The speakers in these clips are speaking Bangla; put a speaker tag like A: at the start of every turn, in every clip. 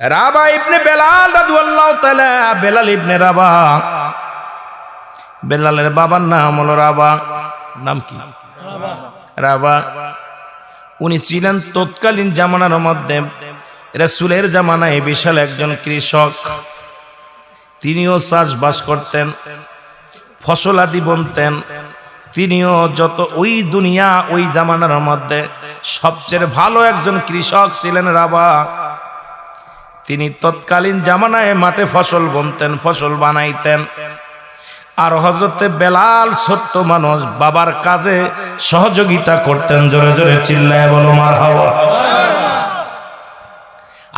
A: রাবা ইবনে বেলাল রাদিয়াল্লাহু তাআলা, বেলাল ইবনে রাবা, বেলালের বাবার নাম হলো রাবা। নাম কি? রাবা। উনি ছিলেন তৎকালীন জামানার মধ্যে রাসূলের জামানায় বিশাল একজন কৃষক। তিনিও চাষবাস করতেন, ফসল আদি বুনতেন। তিনিও যত ওই দুনিয়া ওই জামানার মধ্যে সবচেয়ে ভালো একজন কৃষক ছিলেন রাবা। তিনি তৎকালীন জামানায় মাঠে ফসল বুনতেন, ফসল বানাইতেন। আর হযরতে বেলাল ছোট্ট মানুষ, বাবার কাজে সহযোগিতা করতেন। জোরে জোরে চিল্লায় বলো মারহাবা।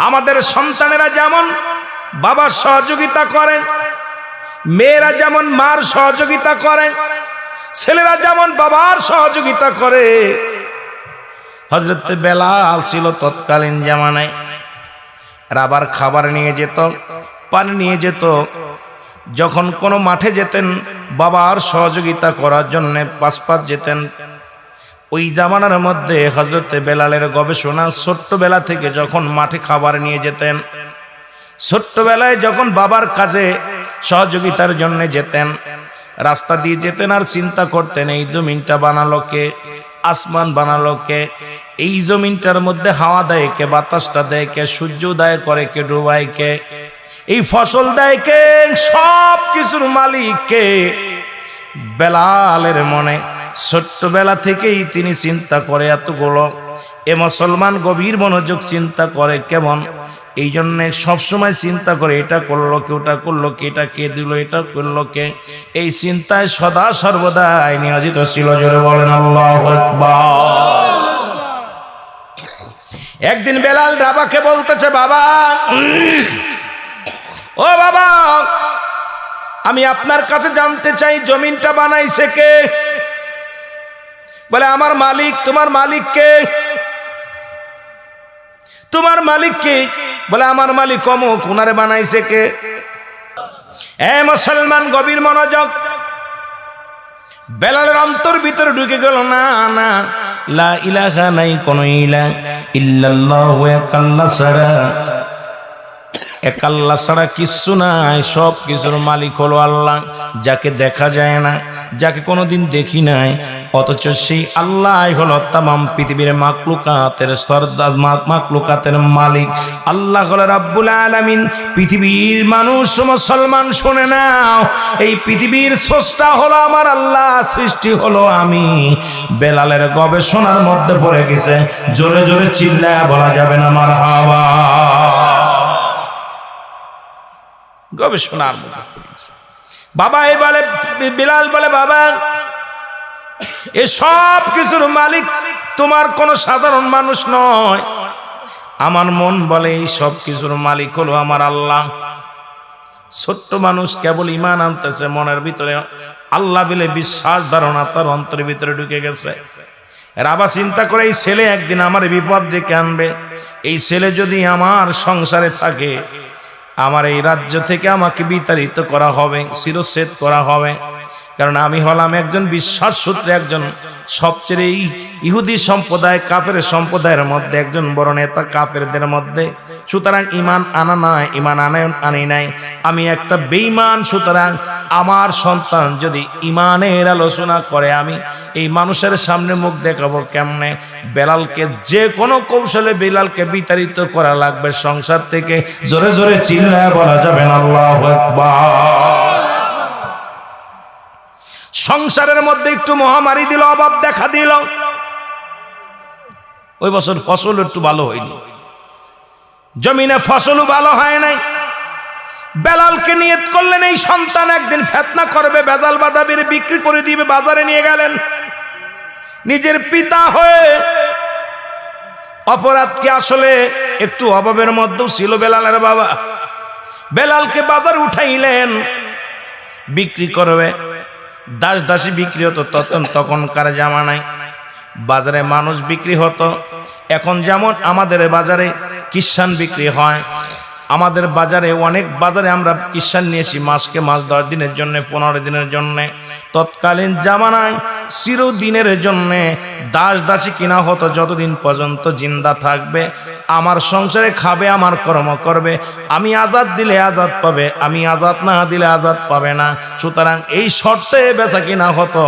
A: আমাদের সন্তানেরা যেমন বাবার সহযোগিতা করেন, মেয়েরা যেমন মার সহযোগিতা করেন, ছেলেরা যেমন বাবার সহযোগিতা করে, হযরতে বেলাল ছিল তৎকালীন জামানায়। রাবার খাবার নিয়ে যেত, পানি নিয়ে যেত। যখন কোনো মাঠে যেতেন বাবার সহযোগিতা করার জন্য পাশপাশ যেতেন। ওই জামানার মধ্যে হযরতে বেলালের গবেষণা, ছোট্টবেলা থেকে যখন মাঠে খাবার নিয়ে যেতেন, ছোট্টবেলায় যখন বাবার কাজে সহযোগিতার জন্য যেতেন, রাস্তা দিয়ে যেতেন আর চিন্তা করতেন এই জমিনটা বানালো কে, আসমান বানালো কে, এই জমিনটার মধ্যে হাওয়া দেয় কে, বাতাসটা দেয় কে, সূর্য উদয় করে কে, ডুবায় কে, এই ফসল দেয় কে, সব কিছুর মালিক কে। বেলালের মনে ছোট্টবেলা থেকেই তিনি চিন্তা করে এতগুলো। এ মুসলমান গভীর মনোযোগ চিন্তা করে কেমন, এই জন্য সবসময় চিন্তা করে এটা করলো কে, ওটা করলো কে, এটা কে দিল, এটা করলো কে, এই চিন্তায় সদা সর্বদা নিয়োজিত ছিল। জোরে বলেন আল্লাহু আকবার। একদিন বেলাল রাবাকে বলতেছে, বাবা, ও বাবা, আমি আপনার কাছে জানতে চাই জমিনটা বানাইছে কে? বলে আমার মালিক। তোমার মালিক কে? তোমার মালিক কে? বলে আমার মালিক অমুক। উনারে বানাইছে কে? এ মুসলমান গভীর মনোযোগ। বেলালের অন্তর ভিতরে ঢুকে গেল, না না, লা ইলাহা নাই কোন ইলাহ ইল্লাল্লাহু, এক আল্লাহ ছাড়া, এক আল্লাহ ছাড়া কিচ্ছু নাই। সব কিছুর মালিক হলো আল্লাহ, যাকে দেখা যায় না, যাকে কোনোদিন দেখি নাই, অথচ সেই আল্লাহ হলো তামাম পৃথিবীর মাখলুকাতের সরদার, মাখলুকাতের মালিক। আল্লাহ হলো রাব্বুল আলামিন। পৃথিবীর মানুষ মুসলমান শুনে নাও, এই পৃথিবীর স্রষ্টা হলো আমার আল্লাহ, সৃষ্টি হলো আমি। বেলালের গবেষণার মধ্যে পড়ে গেছে। জোরে জোরে চিল্লায়া বলা যাবে না মারহাবা। গবেষণার মধ্যে বাবা এই বলে, বেলাল বলে, বাবা, এ সব কিছুর মালিক তোমার কোন সাধারণ মানুষ নয়। আমার মন বলে এই সব কিছুর মালিক হলো আমার আল্লাহ। ছোট্ট মানুষ কেবল ঈমান আনতেছে, মনের ভিতরে আল্লাহ বলে বিশ্বাস ধারণা তার অন্তরের ভিতরে ঢুকে গেছে। রাবা চিন্তা করে এই ছেলে একদিন আমার বিপদ ডেকে আনবে। এই ছেলে যদি আমার সংসারে থাকে, আমার এই রাজ্য থেকে আমাকে বিতাড়িত করা হবে, শিরচ্ছেদ করা হবে। কারণ আমি হলাম একজন বিশ্বাস সূত্রে একজন সবচেয়ে ইহুদি সম্প্রদায়, কাফের সম্প্রদায়ের মধ্যে একজন বড় নেতা কাফেরদের মধ্যে। সুতরাং ঈমান আনা নাই, ঈমান আনি নাই, আমি একটা বেঈমান। সুতরাং আমার সন্তান যদি ঈমানের আলোচনা করে, আমি এই মানুষের সামনে মুখ দেখাবো কেমনে? বেলালকে যে কোনো কৌশলে বেলালকে বিতাড়িত করা লাগবে সংসার থেকে। জোরে জোরে চিল্লায় বলা যাবে না আল্লাহু আকবার। সংসারের মধ্যে একটু মহামারী দিল, অভাব দেখা দিল। ওই বছর ফসল একটু ভালো হয়নি, জমিনে ফসলও ভালো হয় নাই। বেলালকে নিয়ত করলেন এই সন্তান একদিন ফিতনা করবে, বেদাল বাদাবির বিক্রি করে দিবে। বাজারে নিয়ে গেলেন নিজের পিতা হয়ে। অপরাধ কি আসলে একটু অভাবের মধ্যেও ছিল বেলালের বাবা। বেলালকে বাজার উঠাইলেন, বিক্রি করবে। দাস দাসী বিক্রি হতো তখনকার জামানায়। বাজারে মানুষ বিক্রি হতো। এখন যেমন আমাদের বাজারে কিষান বিক্রি হয়, আমাদের বাজারে অনেক বাজারে আমরা কিষান নিয়েছি মাসকে মাস, 10 দিনের জন্য, 15 দিনের জন্য। তৎকালীন জামানায় চিরদিনের জন্যে দাস দাসী কিনা হতো, যতদিন পর্যন্ত জিন্দা থাকবে আমার সংসারে খাবে, আমার কর্ম করবে। আমি আজাদ দিলে আজাদ পাবে, আমি আজাদ না দিলে আজাদ পাবে না। সুতরাং এই শর্তে বেচা কিনা হতো,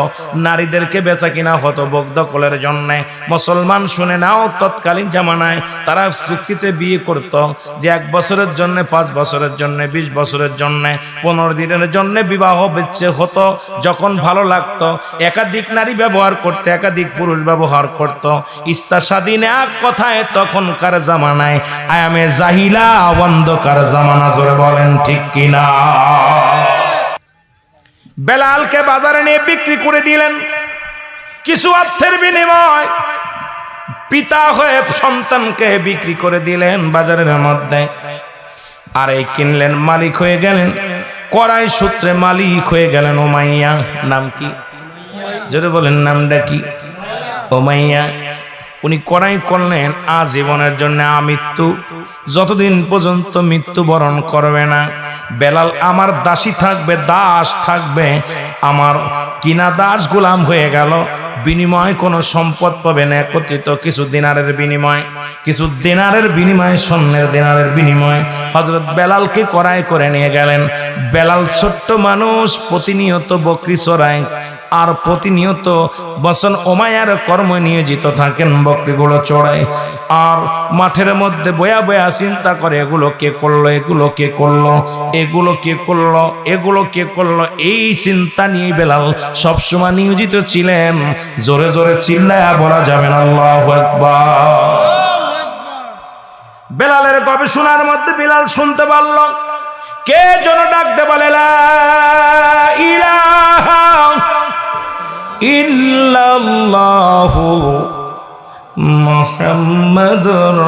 A: নারীদেরকে বেচা কিনা হতো ভোগ দখলের জন্যে। মুসলমান শুনে নাও, তৎকালীন জামানায় তারা চুক্তিতে বিয়ে করত যে 1 বছরের জন্য, 5 বছরের জন্য, 20 বছরের জন্য, 15 দিনের জন্য বিবাহ বিচ্ছেদ হতো। যখন ভালো লাগতো একাধিক নারী ব্যবহার করতে, একাধিক পুরুষ ব্যবহার করত। ইচ্ছা স্বাধীন এক কথায় তখনকার জামানায় আয়ামে জাহিলা, অন্ধকার জামানা, জোরে বলেন ঠিক কিনা। বেলালকে বাজারে নিয়ে বিক্রি করে দিলেন কিছু অর্থের বিনিময়। পিতা হয়ে সন্তানকে বিক্রি করে দিলেন বাজারের মধ্যে। আর এই কিনলেন, মালিক হয়ে গেলেন, কড়াই সূত্রে মালিক হয়ে গেলেন উমাইয়া। নাম কি? জোরে বলেন, নামটা কি? উমাইয়া। উনি কড়াই করলেন আজীবনের জন্য আমৃত্যু, যতদিন পর্যন্ত মৃত্যুবরণ করবে না। বেলাল আমার দাসী থাকবে, দাস থাকবে, আমার কিনা দাস গোলাম হয়ে গেল। বিনিময় কোনো সম্পদ পাবে না, একত্রিত কিছু দিনারের বিনিময়, কিছু দিনারের বিনিময়, স্বর্ণের দিনারের বিনিময় হযরত বেলালকে কড়াই করে নিয়ে গেলেন। বেলাল ছোট্ট মানুষ, প্রতিনিয়ত বকরি চড়ায় আর প্রতিনিয়ত বসন উমাইয়ার কর্মে নিয়োজিত থাকেন, বকরিগুলো চড়ায়। আর মাঠের মধ্যে বয়া বয়া চিন্তা করে, এগুলো কে করলো, এগুলো কে করলো, এগুলো কে করলো, এগুলো কে করলো। এই চিন্তা নিয়ে বেলাল সবসময় নিয়োজিত ছিলেন। জোরে জোরে চিল্লায়া বলা যাবে না আল্লাহু আকবার। বেলালের গবেষণার মধ্যে বেলাল শুনতে পারল কে যেন ডাকতে বলে, লা ইলাহা ইল্লাল্লাহু মুহাম্মাদুর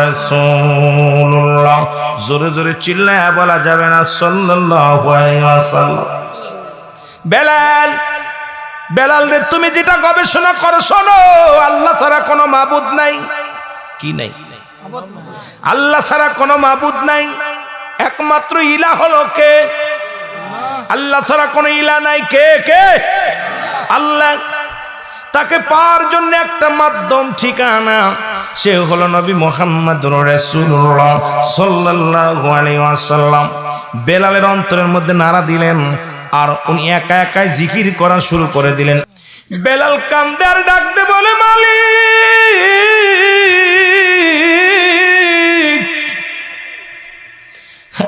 A: রাসূলুল্লাহ। জোরে জোরে চিল্লায়া বলা যাবে না সাল্লাল্লাহু আলাইহি ওয়াসাল্লাম। বেলাল রে, তুমি যেটা গবেষণা করো শোনো, আল্লাহ ছাড়া কোনো মাবুদ নাই। কি নাই? আল্লাহ ছাড়া কোনো মাবুদ নাই, একমাত্র ইলাহ হলো কে? আল্লাহ ছাড়া কোনো ইলাহ নাই। কে? কে? আল্লাহ। তাকে পাওয়ার জন্য একটা মাধ্যম, ঠিকানা, সে হলো নবী মুহাম্মদুর রাসূলুল্লাহ সাল্লাল্লাহু আলাইহি ওয়াসাল্লাম। বেলালের অন্তরের মধ্যে নাড়া দিলেন আর উনি একা একাই জিকির করা শুরু করে দিলেন। বেলাল কান্দে আর ডাকতে বলে, মালিক,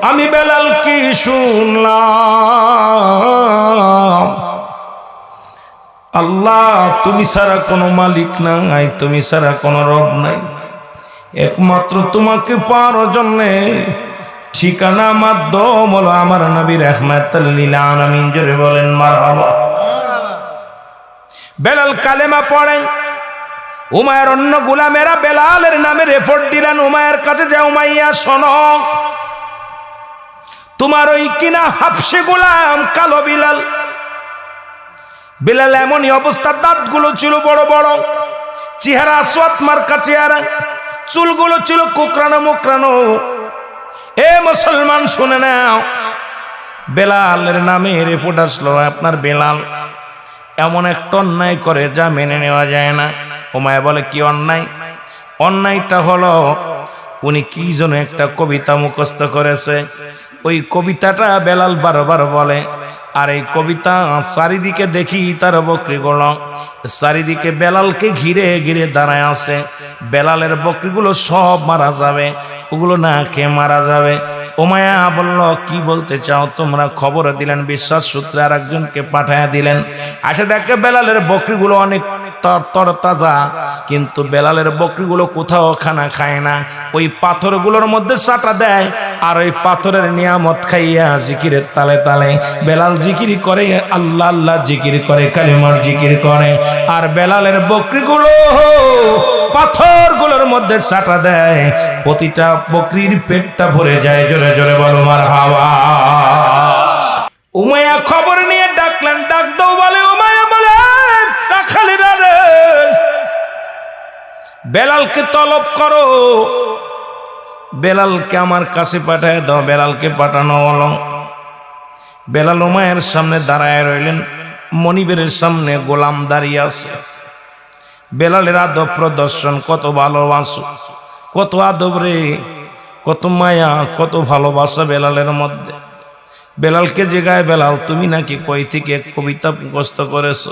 A: আমি বেলাল কি শুনলাম, আল্লাহ তুমি ছাড়া কোনো মালিক নাই, তুমি ছাড়া কোনো রব নাই, একমাত্র তোমাকে পাওয়ার জন্যে ঠিকানা মাধ্যম হলো আমার নবী রাহমাতুল লিল আলামিন। জোরে বলেন মারহাবা। বেলাল কালেমা পড়েন। উমাইয়ার অন্য গোলামেরা বেলালের নামে রিপোর্ট দিলেন উমাইয়ার কাছে, যে উমাইয়া শোনো, তোমার ওই কিনা হাবশে গোলাম কালো বিলাল, বেলাল এমনই অবস্থা, দাঁতগুলো ছিল বড় বড়, চেহারা আসওয়াদ মার্কা চেহারা, চুলগুলো ছিল কোকড়ানো মোকড়ানো। এ মুসলমান শুনে নাও, বেলালের নামে রিপোর্ট আসলো আপনার বেলাল এমন একটা অন্যায় করে যা মেনে নেওয়া যায় না। উমাইয়া বলে, কি অন্যায়? অন্যায়টা হলো উনি কি যেন একটা কবিতা মুখস্থ করেছে, ওই কবিতাটা বেলাল বারবার বলে। আর এই কবিতা চারিদিকে দেখি তার বকরিগুলো চারিদিকে বেলালকে ঘিরে ঘিরে দাঁড়ায় আছে। বেলালের বকরিগুলো সব মারা যাবে, ওগুলো না খেয়ে মারা যাবে। উমাইয়া বলল, কি বলতে চাও তোমরা? খবর দিলেন, বিশ্বাস সূত্রে আর একজনকে পাঠায়া দিলেন। আসে দেখে বেলালের বকরিগুলো অনেক তরতাজা, কিন্তু বেলালের বকরিগুলো কোথাও খানা খায় না, ওই পাথরগুলোর মধ্যে চাটা দেয় আর ওই পাথরের নিয়ামত খাইয়া জিকিরের তালে তালে বেলাল জিকির করে, আল্লাহ আল্লাহ জিকির করে, কালিমার জিকির করে। আর বেলালের বকরিগুলো পাথরগুলোর মধ্যে চাটা দেয়, প্রতিটা বকরির পেটটা ভরে যায়। জোরে জোরে বলো মারহাবা। উমাইয়া খবর নিয়ে ডাকলেন, ডাক দাও বলে। উমাইয়া বলে, রাখালিরা রে, বেলালকে তলব করো, বেলালকে আমার কাছে পাঠায় দাও। বেলালকে পাঠানো হলো। বেলাল উমাইয়ার সামনে দাঁড়ায় রইলেন। মনিবের সামনে গোলাম দাঁড়িয়ে আছে। বেলালের আদব প্রদর্শন কত ভালোবাসো, কত আদব রে, কত মায়া, কত ভালোবাসা বেলালের মধ্যে। বেলালকে জিগায়, বেলাল তুমি নাকি কই থেকে এক কবিতা মুখস্থ করেছো?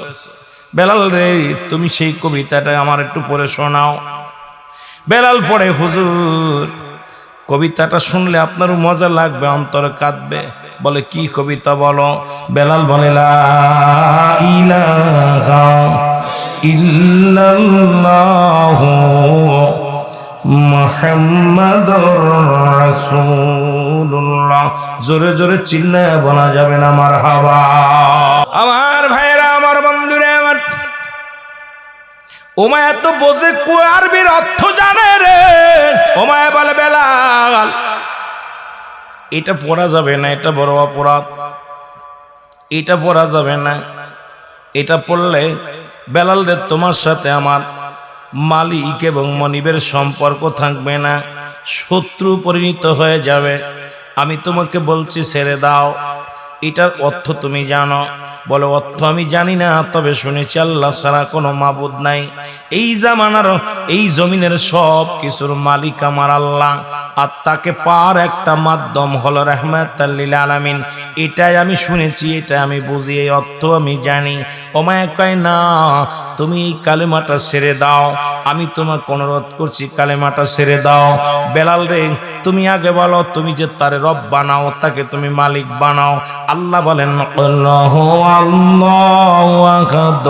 A: বেলাল রে তুমি সেই কবিতাটা আমার একটু পড়ে শোনাও। বেলাল পড়ে, হুজুর কবিতাটা শুনলে আপনারও মজা লাগবে, অন্তর কাঁদবে। বলে কি কবিতা বলো? বেলাল বলে লা ইলাহা ইল্লাল্লাহু মুহাম্মাদুর রাসূলুল্লাহ। জোরে জোরে চিল্লায় বলা যাবে না মারহাবা। আমার ভাইরা, আমার বন্ধুরা, আমার উমায়া তো বোঝে আরবির অর্থ জানে রে। উমায়া বলে বেলাল এটা পড়া যাবে না, এটা বড় অপরাধ, এটা পড়া যাবে না। এটা পড়লে বেলাল রে তোমার সাথে আমার মালিক এবং মনিবের সম্পর্ক থাকবে না, শত্রু পরিণত হয়ে যাবে। আমি তোমাকে বলছি ছেড়ে দাও। এটার অর্থ তুমি জানো? বলে অর্থ আমি জানি না, তবে শুনেছি আল্লাহ ছাড়া কোনো মাবুদ নাই। এই জামানার এই জমিনের সব কিছুর মালিক আমার আল্লাহ, আর তাকে পার একটা মাধ্যম হলো রাহমাতাল লিল আলামিন। এটাই আমি শুনেছি, এটা আমি বুঝি, এই অর্থ আমি জানি। ওমায় কয় না, তুমি এই কালেমাটা ছেড়ে দাও, আমি তোমাকে অনুরোধ করছি কালেমাটা ছেড়ে দাও। বেলাল রে তুমি আগে বলো, তুমি যে তারে রব বানাও, তাকে তুমি মালিক বানাও। আল্লাহ বলেন আল্লাহু আল্লাহু আহাদ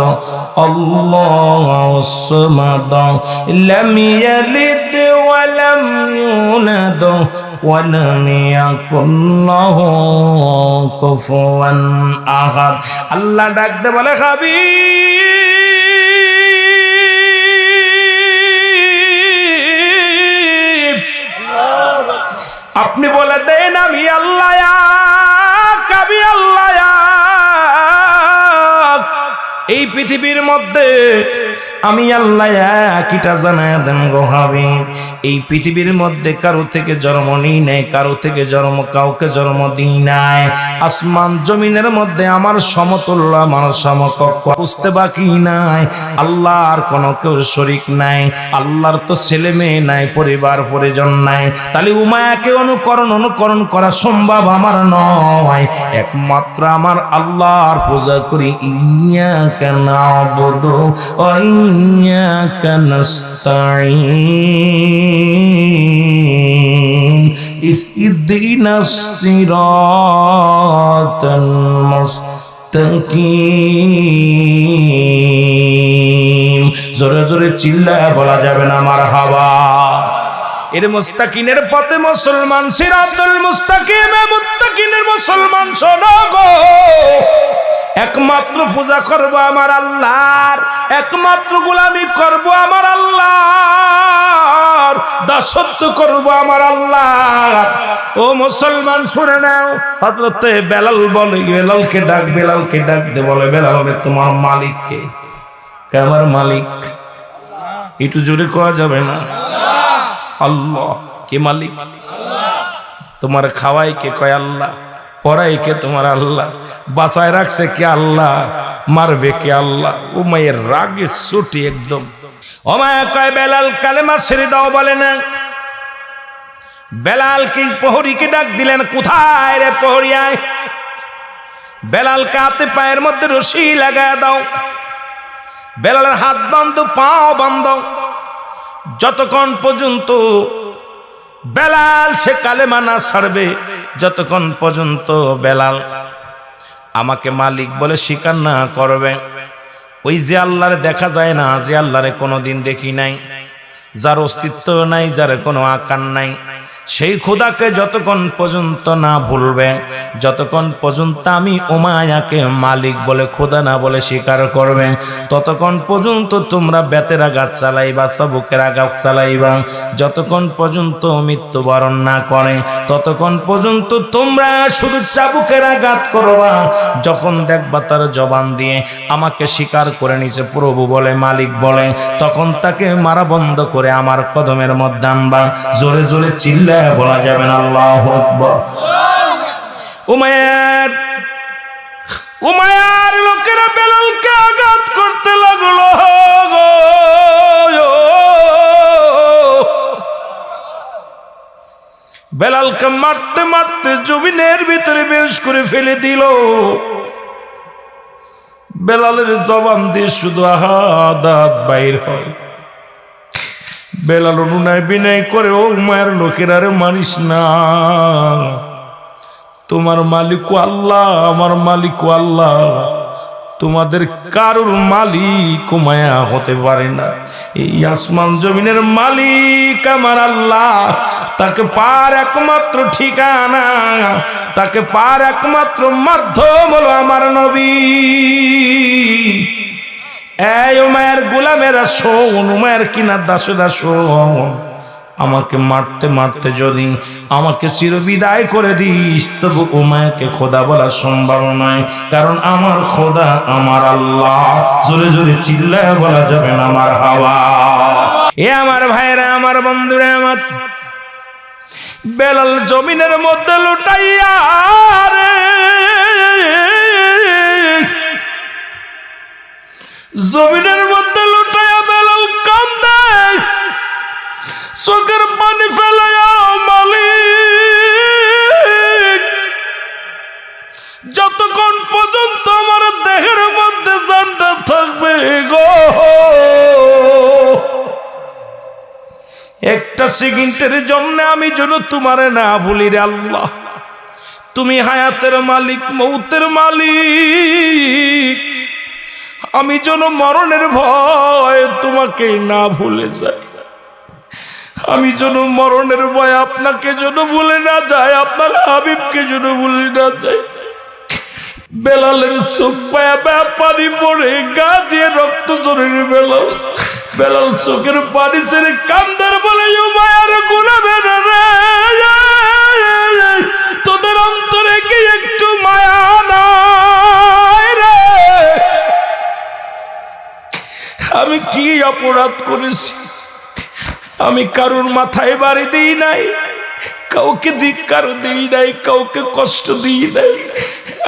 A: আল্লাহুস সামাদ লাম ইয়ালিদ ওয়া লাম ইউলাদ ওয়া লাম ইয়াকুল লাহু কুফুয়ান আহাদ। আল্লাহ ডাক দে বলে হাবিব আপনি বলে দেন আমি আল্লাহ, আমি আল্লাহ। এই পৃথিবীর মধ্যে আমি আল্লাহ কিটা জানায় দেন গো হাবিব। এই পৃথিবীর মধ্যে কারো থেকে জন্ম নিই নাই, কারো থেকে কাউকে জন্ম দিই নাই। আসমান জমিনের মধ্যে আমার সমতুল্য, আমার সমকক্ষ বুঝতে বাকি নাই। আল্লাহর কোনো কেউ শরীক নাই, আল্লাহর তো ছেলে মেয়ে নাই, পরিবার পরিজন নাই। তাহলে উমায়াকে অনুকরণ করা সম্ভব আমার নয়। একমাত্র আমার আল্লাহর পূজা করি। ইয়াকা না'বুদু ওয়া ইয়াকা নাস্তাঈন ইহদিনাস সিরাতাল মুস্তাকিম। জোরে জোরে চিল্লায় বলা যাবে না মারহাবা। এর মুস্তাকিনের পথে মুসলমান, সিরাতুল মুস্তাকিমে মুত্তাকিনের মুসলমান শোনো গো। একমাত্র পূজা করব আমার আল্লাহর, একমাত্র গোলামি করব আমার আল্লাহর, দাসত্ব করব আমার আল্লাহর। ও মুসলমান শুনে নাও, হযরত বেলাল বলে, বেলালকে ডাক দে, বলে বেলাল তোমার মালিক কে? আমার মালিক। একটু জোরে কোয়া যাবে না? আল্লাহ। কে মালিক? তোমার খাওয়াই কে? কয় আল্লাহ। পড়াই কে? তোমার আল্লাহ। বাঁচায় রাখছে কে? আল্লাহ। মারবে কে? আল্লাহ। ও মায়ের রাগে ছুটি একদম। ও মায়া কয় বেলাল কালেমা ছেড়ে দাও, বলে না। বেলালকে প্রহরীকে ডাক দিলেন, কোথায় রে প্রহরী আয়। বেলালকে হাতে পায়ের মধ্যে রশি লাগায় দাও। বেলালের হাত বন্ধ, পাও বন্ধ। যতক্ষণ পর্যন্ত বেলাল সে কালেমা না ছাড়বে, যতক্ষণ পর্যন্ত বেলাল আমাকে মালিক বলে স্বীকার না করবে, ওই যে আল্লাহরে দেখা যায় না, যে আল্লাহরে কোনোদিন দেখি নাই, যার অস্তিত্ব নাই, যার কোনো আকার নাই, সেই খোদাকে যতক্ষণ পর্যন্ত না ভুলবে, যতক্ষণ পর্যন্ত আমি উমায়াকে মালিক বলে খোদা না বলে স্বীকার করবে, ততক্ষণ পর্যন্ত তোমরা বেতের আঘাত চালাইবা, চাবুকের আঘাত চালাইবা। যতক্ষণ পর্যন্ত মৃত্যুবরণ না করে, ততক্ষণ পর্যন্ত তোমরা শুধু চাবুকের আঘাত করবা। যখন দেখবা তার জবান দিয়ে আমাকে স্বীকার করে নিছে প্রভু বলে, মালিক বলে, তখন তাকে মারা বন্ধ করে আমার কদমের মধ্যে আনবা। জোরে জোরে চিল্লা বলা যাবে না আল্লাহু আকবার। উমাইর উমায়ার লোকেরা বেলালকে আঘাত করতে লাগলো। বেলালকে মারতে মারতে জমিনের ভিতরে বেশ করে ফেলে দিল। বেলালের জবান দিয়ে শুধু আহাদাত বাইর হয়। বেলাল অনুনয় বিনয় করে, ও মায়ের লোকেরা রে মারিস না, তোমার মালিক আল্লাহ, আমার মালিক আল্লাহ, তোমাদের কারোর মালিক মায়া হতে পারে না। এই আসমান জমিনের মালিক আমার আল্লাহ, তাকে পার একমাত্র ঠিকানা, তাকে পার একমাত্র মাধ্যম হলো আমার নবী। এই উমায়ের গোলামেরা শোন, উমায়ের কিনার দাসেরা শোন, আমাকে মারতে মারতে যদি আমাকে চিরবিদায় করে দিস, তবু উমায়াকে খোদা বলা সম্ভব নয়, কারণ আমার খোদা আমার আল্লাহ। জোরে জোরে চিল্লায় বলা যাবে না আমার হাওয়া। এ আমার ভাইরা, আমার বন্ধুরা, আমার বেলাল জমিনের মধ্যে লুটাইয়া রে, জমিনের মধ্যে লুটাইয়া বেলাল কান্দে, চোখের পানি ফেলাইয়া, মালিক যতক্ষণ পর্যন্ত আমার দেহের মধ্যে জানটা থাকবে গো, একটা সেকেন্ডের জন্য আমি যেন তোমারে না ভুলি রে আল্লাহ। তুমি হায়াতের মালিক, মৌতের মালিক, আমি যেন মরণের ভয় তোমাকে না ভুলে যাই, আমি যেন মরণের ভয় আপনাকে যেন ভুলে না যায়, আপনার হাবিবকে যেন ভুলে না যায়। বেলালের চোখ পায়া পানি পড়ে, গা দিয়ে রক্ত ঝরে বেলাল। বেলাল চোখের পানি ছেড়ে কান্দার বলে, উমায়ার গোলামেরা রে, তোদের অন্তরে কি একটু মায়া নাই রে? আমি কি অপরাধ করেছি? আমি কারুর মাথায় বাড়ি দিই নাই, কাউকে ধিক্কার দিই নাই, কাউকে কষ্ট দিই নাই।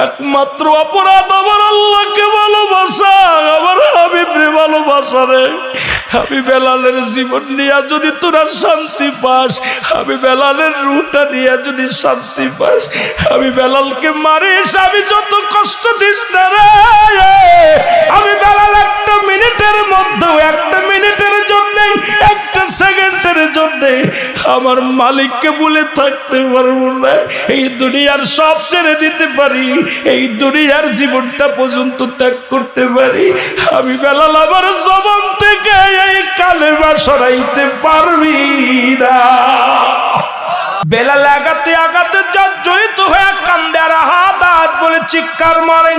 A: একমাত্র অপরাধ আমার আল্লাহকে ভালোবাসা, আমার হাবিবরে ভালোবাসা রে। আমি বেলালের জীবন নিয়ে যদি তোরা শান্তি পাস, আমি বেলালের রুহটা নিয়ে যদি শান্তি পাস, আমি বেলালকে মারিস, আমি যত কষ্ট দিস না রে, আমি বেলাল একটা মিনিটের মধ্যে, একটা মিনিটের জন্য, একটা সেকেন্ডের জন্য আমার মালিককে ভুলে থাকতে পারবো না। এই দুনিয়ার সব ছেড়ে দিতে পারি, এই দুনিয়ার জীবনটা পর্যন্ত ত্যাগ করতে পারি, আমি বেলাল আমার জবান থেকে এই কালেমা সরাইতে পারবি না। বেলাল আগাতে আগাতে জড়িত হয়ে কান্দে আর হাদাত বলে চিৎকার মারে।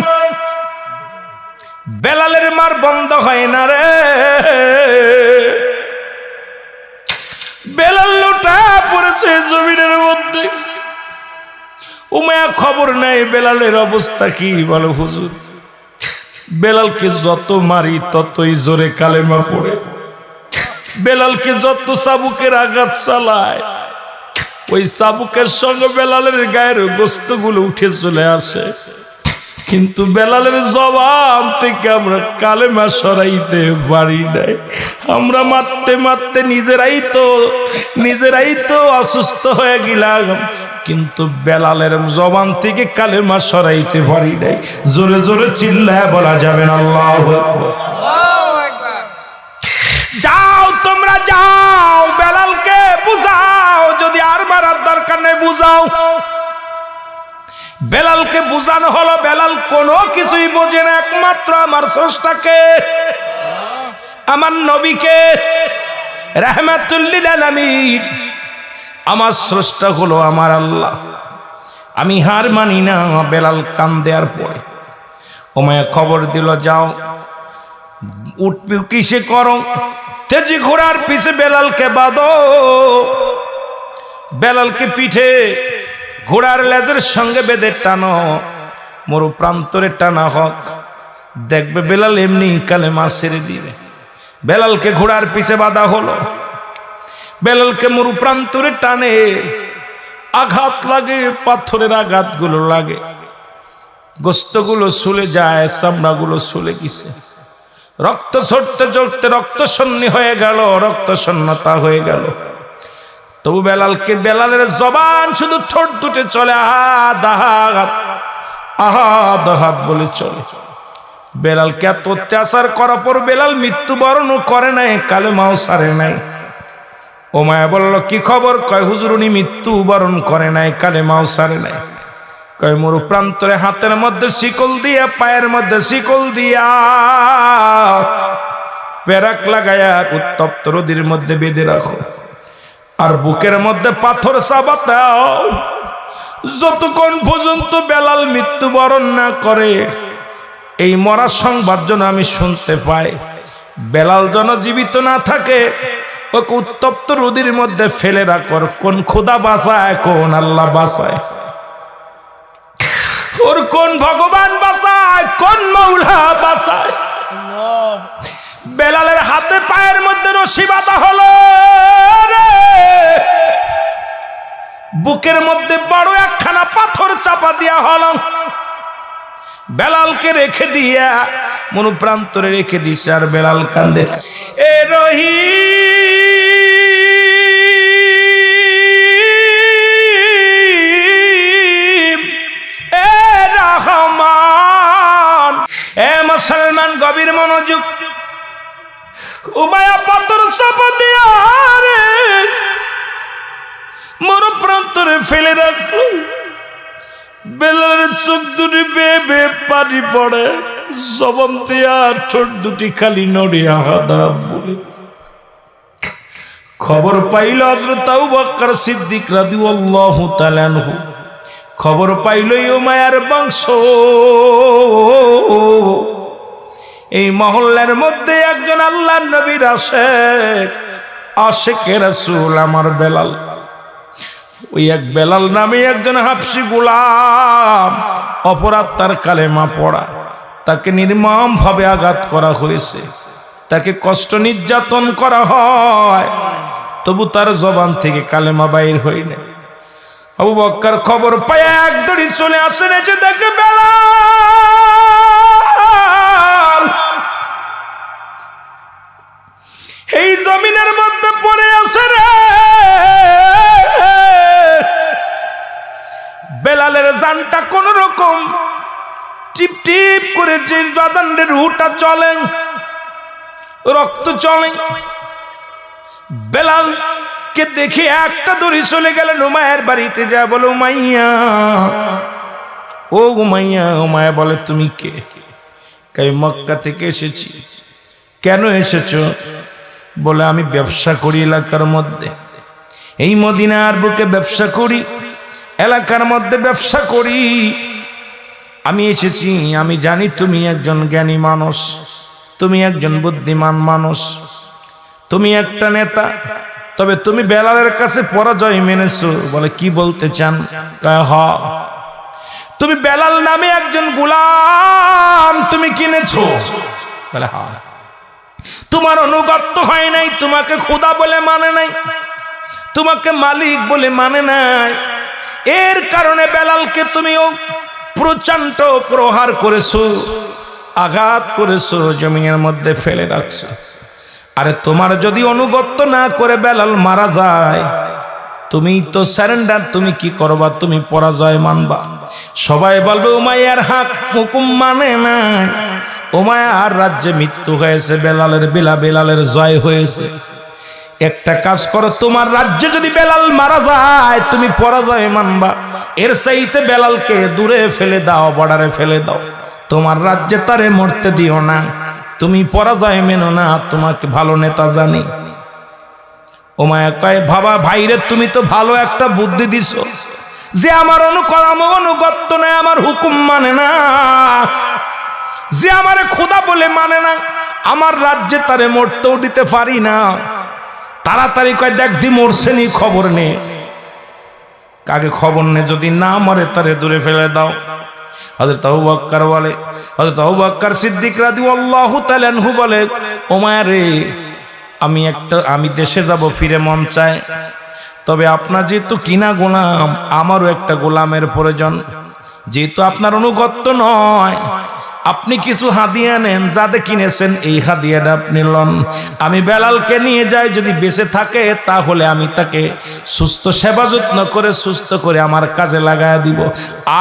A: বেলালের মার বন্ধ হয় না রে। বেলাল লুটা পড়েছে জমিনের মধ্যে। উমায়া খবর নেই বেলালের অবস্থা কি। বলো হুজুর, বেলালকে যত মারি ততই জোরে কালেমা পড়ে, বেলালকে যত চাবুকের আঘাত চালায়, ওই চাবুকের সঙ্গে বেলালের গায়ের গোস্তগুলো উঠে চলে আসে, কিন্তু বেলালের জবান থেকে আমরা কালেমা সরাইতে পারি নাই। আমরা মারতে মারতে নিজেরাই তো অসুস্থ হয়ে গেলাম, কিন্তু বেলালের জবান থেকে কালেমা সরাইতে পারি নাই। জোরে জোরে চিল্লায় বলা যাবে না আল্লাহু আকবার। যাও তোমরা যাও, বেলালকে বুঝাও, যদি আর মারার দরকার নেই বুঝাও। বেলালকে বুঝানো হলো, বেলাল কোনো কিছুই বোঝে না, একমাত্র আমার স্রষ্টাকে, আমার নবীকে, রাহমাতুল লিল আলামিন, আমার স্রষ্টা হলো আমার আল্লাহ। আমি হার মানি না। বেলাল কান দেওয়ার পরে উমাইয়া খবর দিল, যাও উঠবি কিসে করো, তেজি ঘোড়ার পিছে বেলালকে বাঁধো, বেলালকে পিঠে ঘোড়ার লেজের সঙ্গে বেঁধে টানো, মরু প্রান্তরে টানা হোক, দেখবে বেলাল এমনি কালেমা ছেড়ে দিবে। বেলালকে ঘোড়ার পিছে বাঁধা হলো, বেলালকে মরু প্রান্তরে টানে, আঘাত লাগে, পাথরের আঘাতগুলো লাগে, গোস্তগুলো চলে যায়, চামড়াগুলো চলে গেছে, রক্ত ঝরতে ঝরতে রক্ত শূন্য হয়ে গেল, রক্ত শূন্যতা হয়ে গেল। তবু বেলালের জবান শুধু ঠোঁট দুটে চলে আহাদ আহাদ আহাদ আহাদ বলে চলে। বেলালকে এত অত্যাচার করার পর বেলাল মৃত্যুবরণও করে নাই, কালেমাও ছাড়ে নাই। উমাইয়া বলল কি খবর? কয় হুজুর উনি মৃত্যুবরণ করে নাই, কালেমাও ছাড়ে নাই। কয় মরু প্রান্তরে হাতের মধ্যে শিকল দিয়া, পায়ের মধ্যে শিকল দিয়া, পেরাক লাগায়া উত্তপ্ত নদীর মধ্যে বেঁধে রাখো, আর বুকের মধ্যে পাথর চাপা দাও, যতক্ষণ পর্যন্ত বেলাল মৃত্যুবরণ না করে এই মরার সংবাদ যেন আমি শুনতে পাই। বেলাল যেন জীবিত না থাকে, ওকে উত্তপ্ত নদীর মধ্যে ফেলে রাখো। কোন খোদা বাঁচায়, কোন আল্লাহ বাঁচায়, ওর কোন ভগবান বাঁচায়, কোন মাওলা বাঁচায়। বেলালের হাতে পায়ের মধ্যে রশি বাঁধা হলো রে, বুকের মধ্যে বড় একখানা পাথর চাপা দিয়া হলো। বেলালকে রেখে দিয়া মনুপ্রান্তরে রেখে দিছে, আর বেলাল কান্দে, এ রহিম এ রহমান। এ মুসলমান গভীর মনোযোগ। উমাইয়া পাথর চাপা দিয়া রে মরুপ্রান্তরে ফেলে রাখলো। বেলালের চোখ দুটি বেয়ে বেয়ে পানি পড়ে, জবান দিয়া ঠোঁট দুটি খালি নড়ে আহাদ আহাদ বলে। খবর পাইল হযরত আবু বকর সিদ্দিক রাদিয়াল্লাহু তাআলা আনহু, খবর পাইল উমাইয়ার বংশ এই মহল্লার মধ্যে একজন আল্লাহর নবীর আশিকে রাসূল আমার বেলাল। ওই এক বেলাল নামে একজন হাবশী গোলাম, অপরাধ তার কালেমা পড়া, তাকে নির্মম ভাবে আঘাত করা হয়েছে, তাকে কষ্ট নির্যাতন করা হয়, তবু তার জবান থেকে কালেমা বাইর হয়নি। আবু বকর খবর পায় এক দড়ি চলে আসেন, এসে দেখে বেলাল এই জমিনের মধ্যে পড়ে আছে রে। বেলালের জানটা কোন রকম টিপ টিপ করে যে বাদানের রুটা চলে, রক্ত চলে। বেলালকে দেখে একটা দড়ি চলে গেলেন উমাইয়ার বাড়িতে, যা বলে উমাইয়া, ও উমাইয়া। উমাইয়া বলে তুমি কে? কই মক্কা থেকে এসেছি। কেন এসেছো? বলে আমি ব্যবসা করি এলাকার মধ্যে, এই মদিনার বুকে ব্যবসা করি, এলাকার মধ্যে ব্যবসা করি। আমি এসেছি, আমি জানি তুমি একজন জ্ঞানী মানুষ, তুমি একজন বুদ্ধিমান মানুষ, তুমি একটা নেতা, তবে তুমি বেলালের কাছে পরাজয় মেনেছো। বলে কি বলতে চান? হ্যাঁ, তুমি বেলাল নামে একজন গোলাম তুমি কিনেছো। বলে হ্যাঁ। তোমার অনুগত হয় নাই, তোমাকে খোদা বলে মানে নাই, তোমাকে মালিক বলে মানে নাই। এর কারণে বেলালকে তুমিও প্রচণ্ড প্রহার করেছো, আঘাত করেছো, জমিনের মধ্যে ফেলে রাখছো। আরে তোমার যদি অনুগত না করে বেলাল মারা যায়, তুমি তো সারেন্ডার, তুমি কি করবা? তুমি পরাজয় মানবা। সবাই বলবে উমাইয়ার হাক হুকুম মানে না, উমাইয়ার রাজ্যে মৃত্যু হয়েছে, বেলালের জয় হয়েছে। একটা কাজ করো, তোমার রাজ্যে যদি বেলাল মারা যায় তুমি পরাজয় মানবা, এর চাইতে বেলালকে দূরে ফেলে দাও, বর্ডারে ফেলে দাও, তোমার রাজ্যে তারে মরতে দিও না, তুমি পরাজয় মেনো না, তোমাকে ভালো নেতা জানি। উমাইয়া কয় বাবা ভাইরে, তুমি তো ভালো একটা বুদ্ধি দিছো, যে আমার অনুগত্য নাই, আমার হুকুম মানে না, যে আমারে খোদা বলে মানে না, আমার রাজ্যে তারে মরতেও দিতে পারি না। তাড়াতাড়ি কয় দেখ দি মরছে নি, খবর নে। কাকে খবর নে, যদি না মরে তারে দূরে ফেলে দাও। হযরত আবু বকর বলে, হযরত আবু বকর সিদ্দিক রাদিয়াল্লাহু তাআলা আনহু বলে, উমাইয়া রে, আমি দেশে যাব, ফিরে মন চায়, তবে আপনার যেহেতু কিনা গোলাম, আমারও একটা গোলামের প্রয়োজন। যেহেতু আপনার অনুগত্য নয়, আপনি কিছু হাদিয়া নেন, যাতে কিনেছেন এই হাদিয়াটা আপনি লন। আমি বেলালকে নিয়ে যাই, যদি বেঁচে থাকে তাহলে আমি তাকে সুস্থ সেবা যত্ন করে সুস্থ করে আমার কাজে লাগায় দিব,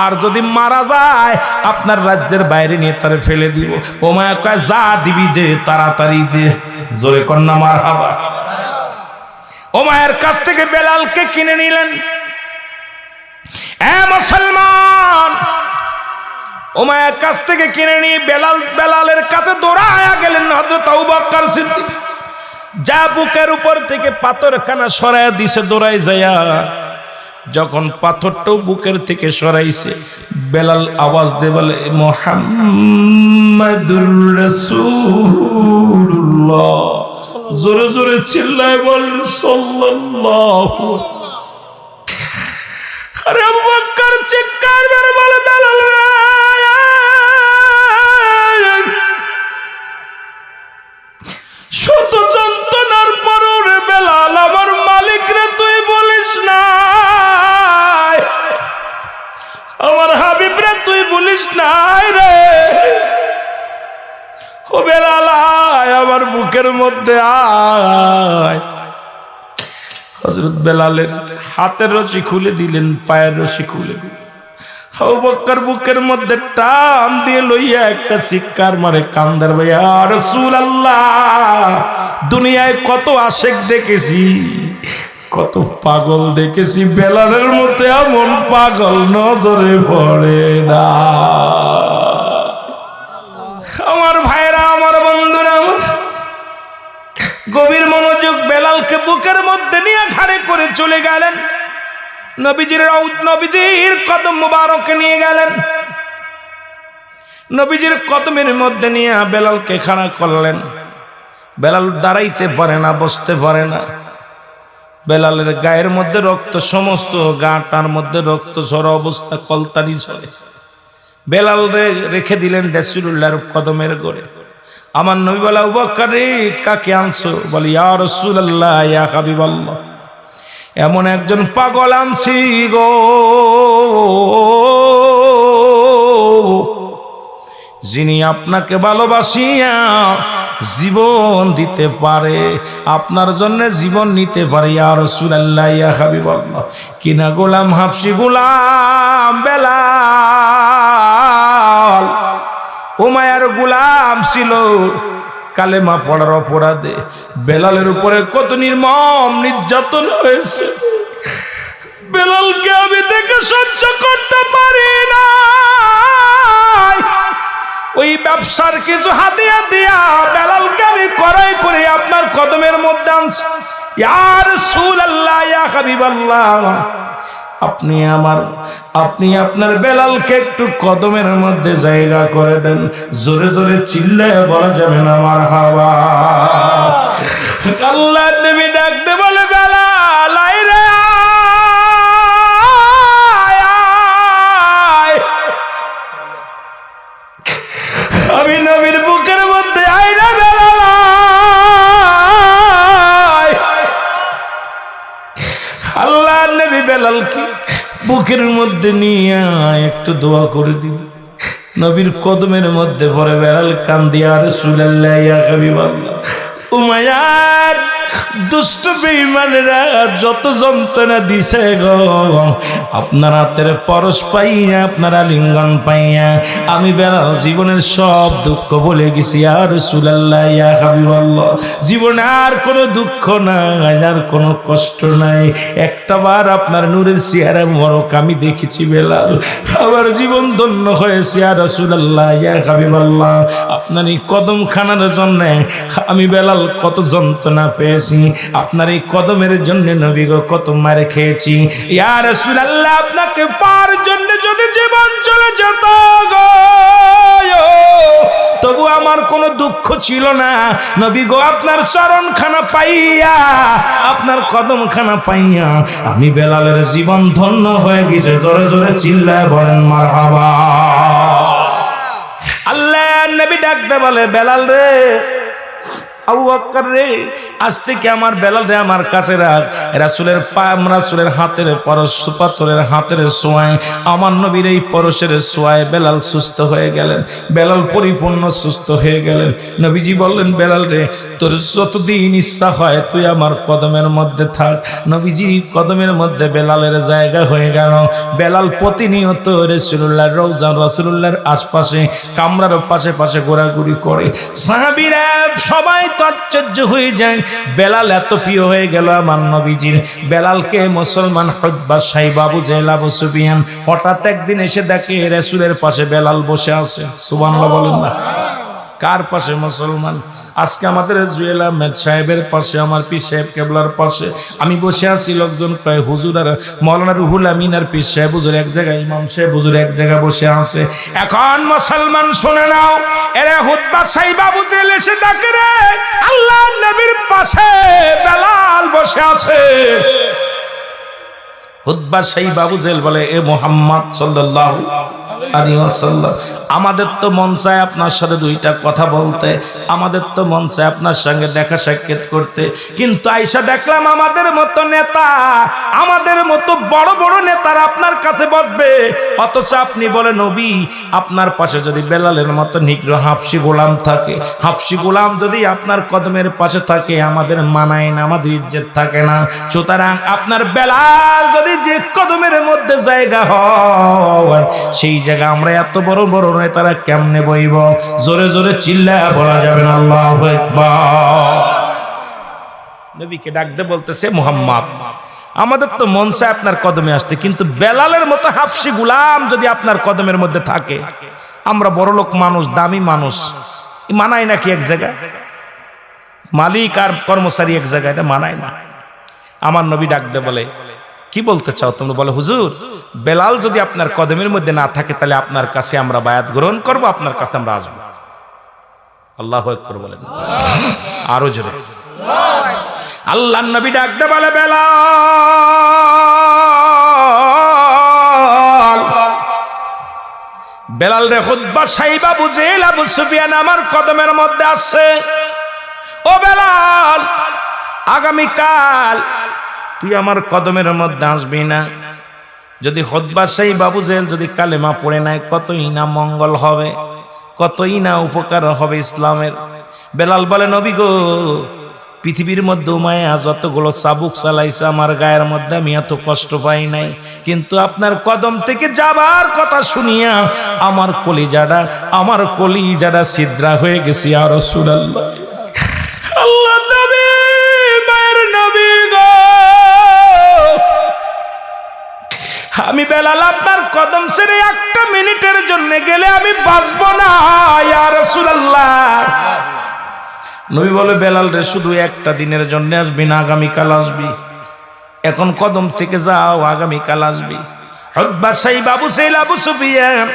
A: আর যদি মারা যায় আপনার রাজ্যের বাইরে নিয়ে তারে ফেলে দিব। ওমায়া কয় যা দিবি দে, তাড়াতাড়ি দে। জোরে কন্যা মারহাবা। ওমায়ের কাছ থেকে বেলালকে কিনে নিলেন। এ মুসলমান, ওমায়ের কাছ থেকে কিনে নিয়ে বেলালের কাছে দৌড়ায়া গেলেন হযরত আবু বকর সিদ্দিক। যা বুকের উপর থেকে পাথরখানা সরাইয়া দিছে দৌড়াই যায়া, যখন পাথরটাও বুকের থেকে সরাইছে, বেলাল আওয়াজ দিয়ে বলে মুহাম্মাদুর রাসূলুল্লাহ। জোরে জোরে চিল্লায় বল সাল্লাল্লাহু। আরে আবু বকর চিৎকার করে বলে বেলাল শত যন্ত্রণার পরও রে বেলাল, আমার মালিক রে তুই বলিস না, আমার হাবিব রে তুই বলিস না রে। ও বেলাল আয় আমার বুকের মধ্যে আয়। হযরত বেলালের হাতের রশি খুলে দিলেন, পায়ের রশি খুলে দিলেন। আবু বকর বুকের মধ্যে টান দিয়ে লইয়া একটা চিৎকার মারে, কান্দার ভাই ইয়া রাসূলুল্লাহ, দুনিয়ায় কত আশেক দেখেছি, কত পাগল দেখেছি, বেলালের মধ্যে এমন পাগল নজরে পড়ে না। আমার ভাইরা, আমার বন্ধুরা, আমার গভীর মনোযোগ। বেলালকে বুকের মধ্যে নিয়ে ঘাড়ে করে চলে গেলেন, নবীজির কদম মুবারকে নিয়ে গেলেন। নবীজির কদমের মধ্যে নিয়ে বেলালকে খাড়া করলেন। বেলাল দাঁড়াইতে পারে না, বসতে পারে না। বেলালের গায়ের মধ্যে রক্ত, সমস্ত গাটার মধ্যে রক্ত ঝরা অবস্থা, কলতানি ঝরে। বেলাল রেখে দিলেন রাসূলুল্লাহর কদমের গোড়ে। আমার নবী বলে আবু বকর রে, কাকে আনছো? বলে ইয়া রাসূলুল্লাহ, ইয়া হাবিবাল্লাহ, এমন একজন পাগল আনছি গো, যিনি আপনাকে ভালোবাসিয়া জীবন দিতে পারে, আপনার জন্য জীবন নিতে পারে। ইয়া রাসূলুল্লাহ, ইয়া হাবিবাল্লাহ। কিনা গোলাম হাফসি গোলাম বেলাল, উমাইয়ার গোলাম ছিল। কালেমা পড়ার অপরাধে বেলালের উপরে কত নির্মম নির্যাতন হয়েছে। বেলালকে আমি দেখে সহ্য করতে পারি না, ওই ব্যবসার কিছু হাদিয়া দিয়া বেলালকে আমি করাই করে আপনার কদমের মধ্যে আনছি। ইয়া রাসূলুল্লাহ, ইয়া হাবিবাল্লাহ, আপনি আপনার বেলালকে একটু কদমের মধ্যে জায়গা করে দেন। জোরে জোরে চিল্লায় বলা যাবে না মারহাবা। আল্লাহর নবী ডাকতে বলে বেলাল আয় রে আয়। আমি নবীর বুকের মধ্যে আয় রে বেলাল আয়। আল্লাহর নবী বেলালকে বুকের মধ্যে নিয়ে একটু দোয়া করে দিল। নবীর কদমের মধ্যে পড়ে বেলাল কান্দিয়া রাসূলুল্লাহ, ইয়া হাবিবাল্লাহ, উমাইয়ার দুষ্ট বেঈমানেরা যত যন্ত্রণা দিছে গো, আপনার হাতের পরশ পাইয়া, আপনার আলিঙ্গন পাইয়া আমি বেলাল জীবনের সব দুঃখ ভুলে গেছি। ইয়া রাসূলুল্লাহ, ইয়া হাবিবাল্লাহ, জীবনে আর কোনো দুঃখ নাই, আর কোনো কষ্ট নাই। একটাবার আপনার নূরের চেহারা মোবারক আমি দেখেছি বেলাল, আমার জীবন ধন্য হয়েছে। ইয়া রাসূলুল্লাহ, ইয়া হাবিবাল্লাহ, আপনার এই কদম খানার জন্য আমি বেলাল কত যন্ত্রণা পেয়েছি, আপনার এই কদমের জন্য নবী গো কত মার খেয়েছি। ইয়া রাসূলুল্লাহ, আপনাকে পাওয়ার জন্য যদি জীবন চলে যেত গো, তবু আমার কোনো দুঃখ ছিল না। নবী গো আপনার চরণখানা পাইয়া, আপনার কদমখানা পাইয়া আমি বেলালের জীবন ধন্য হয়ে গেছে। জোরে জোরে চিল্লায় বলেন মারহাবা। আল্লাহ নবী ডাকতে বলে বেলাল রে, আবু বকর রে, আজ থেকে আমার বেলাল রে আমার কাছে রাখ। রাসূলের রাসূলের হাতের পরশ, পাথরের হাতের ছোঁয়ায়, আমার নবীর এই পরশের ছোঁয়ায় বেলাল সুস্থ হয়ে গেলেন, বেলাল পরিপূর্ণ সুস্থ হয়ে গেলেন। নবীজি বললেন, বেলাল রে তোর যতদিন ইচ্ছা হয় তুই আমার কদমের মধ্যে থাক। নবীজি কদমের মধ্যে বেলালের জায়গা হয়ে গেল। বেলাল প্রতিনিয়ত রাসূলুল্লাহর রওজা, রাসূলুল্লাহর আশপাশে কামরার পাশে পাশে ঘোরাঘুরি করে। সাহাবীরা সবাই তো আশ্চর্য হয়ে যায়, বেলাল এত প্রিয় হয়ে গেল আমার নবীজির। বেলালকে মুসলমান উতবা, সাইবা, আবু জেহেল, আবু সুফিয়ান হঠাৎ একদিন এসে দেখে রাসূলের পাশে বেলাল বসে আছে। সুবহানাল্লাহ বলেন না? কার পাশে? মুসলমান। আজকে আমাদের জুয়েল আহমেদ সাহেবের পাশে, আমার পীর সাহেব কেবলার পাশে আমি বসে আছি। লোকজন কয় হুজুর আর মাওলানা রুহুল আমিন আর পীর সাহেব হুজুর এক জায়গায়, ইমাম সাহেব হুজুর এক জায়গায় বসে আছে। এখন মুসলমান শুনে নাও, এরা হুতবা সাহেব আবু জেহেল এসে ডাকে রে আল্লাহর নবীর পাশে বেলাল বসে আছে। হুতবা সাহেব আবু জেহেল বলে, এ মুহাম্মদ সাল্লাল্লাহু আলাইহি ওয়াসাল্লাম, আমাদের তো মন চায় আপনার সাথে দুইটা কথা বলতে, আমাদের তো মন চায় আপনার সঙ্গে দেখা সাক্ষাৎ করতে, কিন্তু আইসা দেখলাম আমাদের মতো নেতা, আমাদের মতো বড় বড় নেতারা আপনার কাছে বসবে, অথচ আপনি বলে নবী আপনার পাশে যদি বেলালের মতো নিগ্রহ হাফসি গোলাম থাকে, হাফসি গোলাম যদি আপনার কদমের পাশে থাকে আমাদের মানায় না, আমাদের ইজ্জত থাকে না। সুতরাং আপনার বেলাল যদি যে কদমের মধ্যে জায়গা হয় সেই জায়গা আমরা এত বড় বড় নেতারা কেমনে বইব? জোরে জোরে চিল্লায়া বলা যাবে না আল্লাহু আকবার। নবীকে ডাকতে বলতেছে, মুহাম্মদ আমাদের তো মন চায় আপনার কদমে আসতে, কিন্তু বেলালের মতো হাফসি গোলাম যদি আপনার কদমের মধ্যে থাকে, আমরা বড়লোক মানুষ, দামি মানুষ, মানায় নাকি এক জায়গায়? মালিক আর কর্মচারী এক জায়গায়, এটা মানায় না। আমার নবী ডাকতে বলে, কি বলতে চাও তোমরা? বলে, হুজুর বেলাল যদি আপনার কদমের মধ্যে না থাকে তাহলে আপনার কাছে আমরা বায়াত গ্রহণ করব, আপনার কাছে আমরা আসবো। আল্লাহু আকবার বলেন, আরো জোরে। আল্লাহর নবী ডাকতে বলে, বেলাল, বেলাল রে হুতবা সাহেব আবু জেহেল, আবু সুফিয়ান আমার কদমের মধ্যে আছে। ও বেলাল, আগামীকাল তুই আমার কদমের মধ্যে আসবি না? যদি হুতবা সাহেব আবু জেহেল যদি কালেমা পড়ে নাই, কতই না মঙ্গল হবে, কতই না উপকার হবে ইসলামের। বেলাল বলে, নবী গো, পৃথিবীর মধ্যে উমায়া যতগুলো চাবুক চালাইছে আমার গায়ের মধ্যে আমি এত কষ্ট পাই নাই, কিন্তু আপনার কদম থেকে যাবার কথা শুনিয়া আমার কলিজাটা ছিদ্রা হয়ে গেছে। ইয়া রাসূলুল্লাহ, আল্লাহ নবী, মায়ের নবী গো, আমি বেলাল আপনার কদম ছেড়ে একটা মিনিটের জন্য গেলে আমি বাঁচবো না। ইয়া রাসূলুল্লাহ। নবী বলে, বেলাল রে শুধু একটা দিনের জন্য আসবি না, আগামীকাল আসবি। এখন কদম থেকে যাও, আগামীকাল আসবি। হুতবা সাহেব আবু জেহেল, আবু সুফিয়ান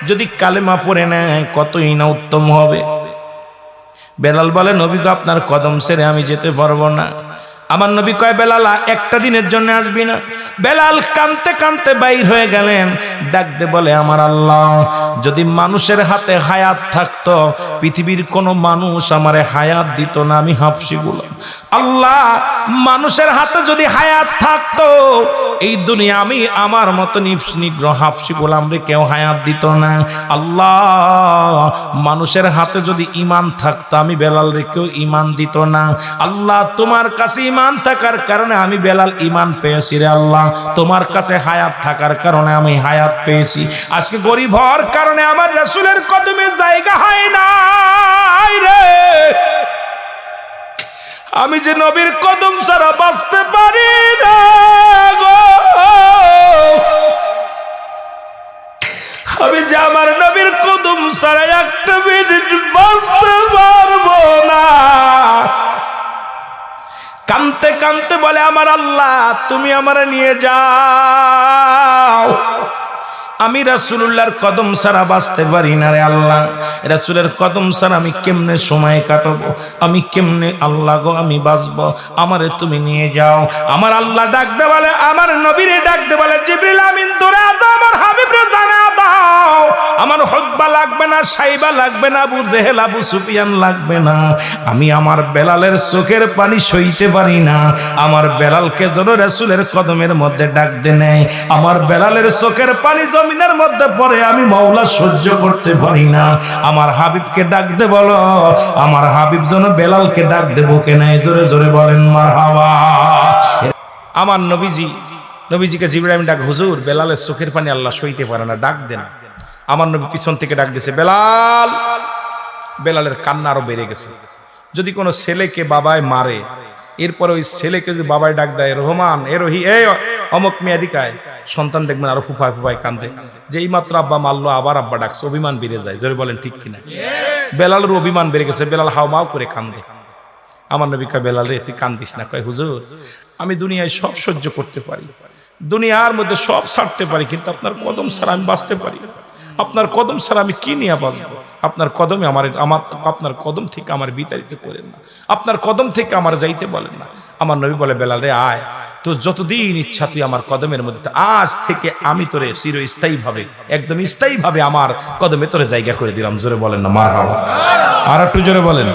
A: যদি কালেমা পড়ে নেয় কতই না উত্তম হবে। বেলাল বলে, নবী গো আপনার কদম ছেড়ে আমি যেতে পারবো না। আমার নবী কয়, বেলাল একটা দিনের জন্য আসবি না? বেলাল কাঁদতে কাঁদতে বাইর হয়ে গেলেন। ডাকতে বলে, আমার আল্লাহ, যদি মানুষের হাতে হায়াত থাকতো, পৃথিবীর কোনো মানুষ আমারে হায়াত দিত না, আমি হাফসি গোলাম। আল্লাহ, মানুষের হাতে যদি হায়াত থাকতো এই দুনিয়া আমি আমার মতো নিগ্রহ হাফসি গোলাম রে কেউ হায়াত দিত না। আল্লাহ, মানুষের হাতে যদি ঈমান থাকতো আমি বেলাল রে কেউ ঈমান দিত না। আল্লাহ, তোমার কাছে ঈমান থাকার কারণে আমি বেলাল ঈমান পেয়েছি রে আল্লাহ, তোমার কাছে হায়াত থাকার কারণে আমি হায়াত পেয়েছি। আজকে গরিব হওয়ার কারণে আমার রাসূলের কদমে জায়গা হয় না রে, আমি যে নবীর কদম ছাড়া বাঁচতে পারি না গো, আমি যে আমার নবীর কদম ছাড়া একটা মিনিট বাঁচতে পারবো না। কানতে কানতে বলে, আমার আল্লাহ তুমি আমারে নিয়ে যাও, আমি রাসূলুল্লাহর কদম ছাড়া বাঁচতে পারি না রে আল্লাহ। রাসূলের কদম ছাড়া আমি কেমনে সময় কাটাবো, আমি কেমনে আল্লাহ গো আমি বাঁচবো, আমারে তুমি নিয়ে যাও। আমার আল্লাহ ডাকতে বলে, আমার নবীরে ডাকতে বলে, জিবরিল আমিন তোরে আদা আমার হাবিবরে জানা দাও, আমার হুতবা লাগবে না সাইবা লাগবে না, আবু জেহেল আবু সুফিয়ান লাগবে না। আমি আমার বেলালের চোখের পানি সইতে পারি না। আমার বেলালকে যেন রাসূলের কদমের মধ্যে ডাক দে নেয়, আমার বেলালের চোখের পানি জমিনের মধ্যে পড়ে আমি মাওলা সহ্য করতে পারি না। আমার হাবিবকে ডাক দে বলো, আমার হাবিব যেন বেলালকে ডাক দেবো কেন, জোরে জোরে বলেন মারহাবা। আমার নবীজিকে জিবরাইল ডাক, হুজুর বেলালের চোখের পানি আল্লাহ সইতে পারে না, ডাক দেন। আমার নবী পিছন থেকে ডাক দিয়েছে, বেলাল। বেলালের কান্না আরো বেড়ে গেছে। যদি কোনো ছেলেকে বাবায় মারে, এরপরে ওই ছেলেকে যদি বাবায় ডাক দেয়, রহমান এ রহি এ অমক মেয়াদিকায়, সন্তান দেখবেন আরো ফুফায় ফুফায় কান্দে, যে এই মাত্র আব্বা মারলো আবার আব্বা ডাকছে, অভিমান বেড়ে যায়। জোরে বলেন ঠিক কিনা? বেলালের অভিমান বেড়ে গেছে, বেলাল হাও মাও করে কান্দে। আমার নবী কয়, বেলাল রে তুই কান্দিস না। কয়, হুজুর আমি দুনিয়ায় সব সহ্য করতে পারি, দুনিয়ার মধ্যে সব ছাড়তে পারি, কিন্তু আপনার কদম ছাড়া আমি বাঁচতে পারি না। আপনার কদম ছাড়া আমি কি নিয়ে বাঁচবো? আপনার কদমে আপনার কদম থেকে আমার বিতাড়িত করেন না, আপনার কদম থেকে আমার যাইতে বলেন না। আমার নবী বলে, বেলাল রে আয়, তো যতদিন ইচ্ছা তুই আমার কদমের মধ্যে, আজ থেকে আমি তোরে চিরস্থায়ী ভাবে, একদম স্থায়ী ভাবে আমার কদমে তোরে জায়গা করে দিলাম। জোরে বলেন না মারহাবা। আর একটু জোরে বলেন।